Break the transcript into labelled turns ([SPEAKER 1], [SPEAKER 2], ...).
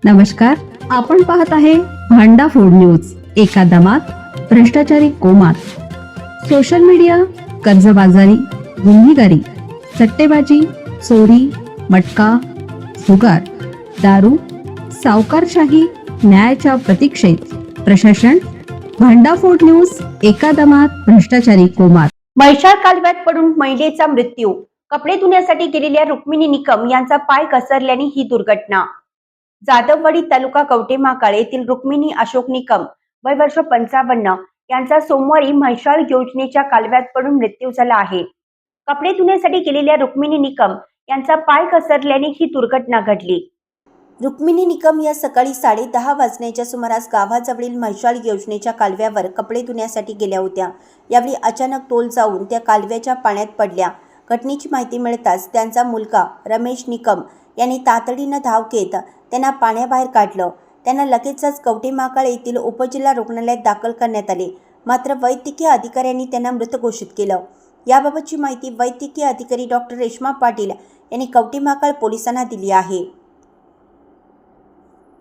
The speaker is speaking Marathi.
[SPEAKER 1] नमस्कार, आपण पाहत आहे भांडा फूड न्यूज. एका दमात भ्रष्टाचारी कोमात. सोशल मीडिया, कर्जबाजारी, गुन्हेगारी, सट्टेबाजी, चोरी, मटका, जुगार, दारू, सावकारशाही, न्यायाच्या प्रतीक्षेत प्रशासन. भांडा फूड न्यूज. एका दमात भ्रष्टाचारी कोमात.
[SPEAKER 2] म्हैसाळ कालव्यात पडून महिलेचा मृत्यू. कपडे धुण्यासाठी गेलेल्या रुक्मिणी निकम यांचा पाय घसरल्याने ही दुर्घटना. जाधववाडी तालुका कवटेमहाकाळ येथील रुक्मिणी अशोक निकम वय वर्ष 55 यांचा सोमवारी म्हैसाळ योजनेच्या कालव्यात पडून मृत्यू झाला आहे. कपडे धुण्यासाठी गेलेल्या रुक्मिणी निकम यांचा पाय घसरल्याने ही दुर्घटना घडली. रुक्मिणी निकम या सकाळी 10:30 वाजण्याच्या सुमारास गावाजवळील म्हैसाळ योजनेच्या कालव्यावर कपडे धुण्यासाठी गेल्या होत्या. यावेळी अचानक तोल जाऊन त्या कालव्याच्या पाण्यात पडल्या. घटनेची माहिती मिळताच त्यांचा मुलगा रमेश निकम यांनी तातडीनं धाव घेत त्यांना पाण्याबाहेर काढलं. त्यांना लगेचच कवटेमहाकाळ येथील उपजिल्हा रुग्णालयात दाखल करण्यात आले. मात्र वैद्यकीय अधिकाऱ्यांनी त्यांना मृत घोषित केलं. याबाबतची माहिती वैद्यकीय अधिकारी डॉक्टर रेश्मा पाटील यांनी कवटेमहाकाळ पोलिसांना दिली आहे.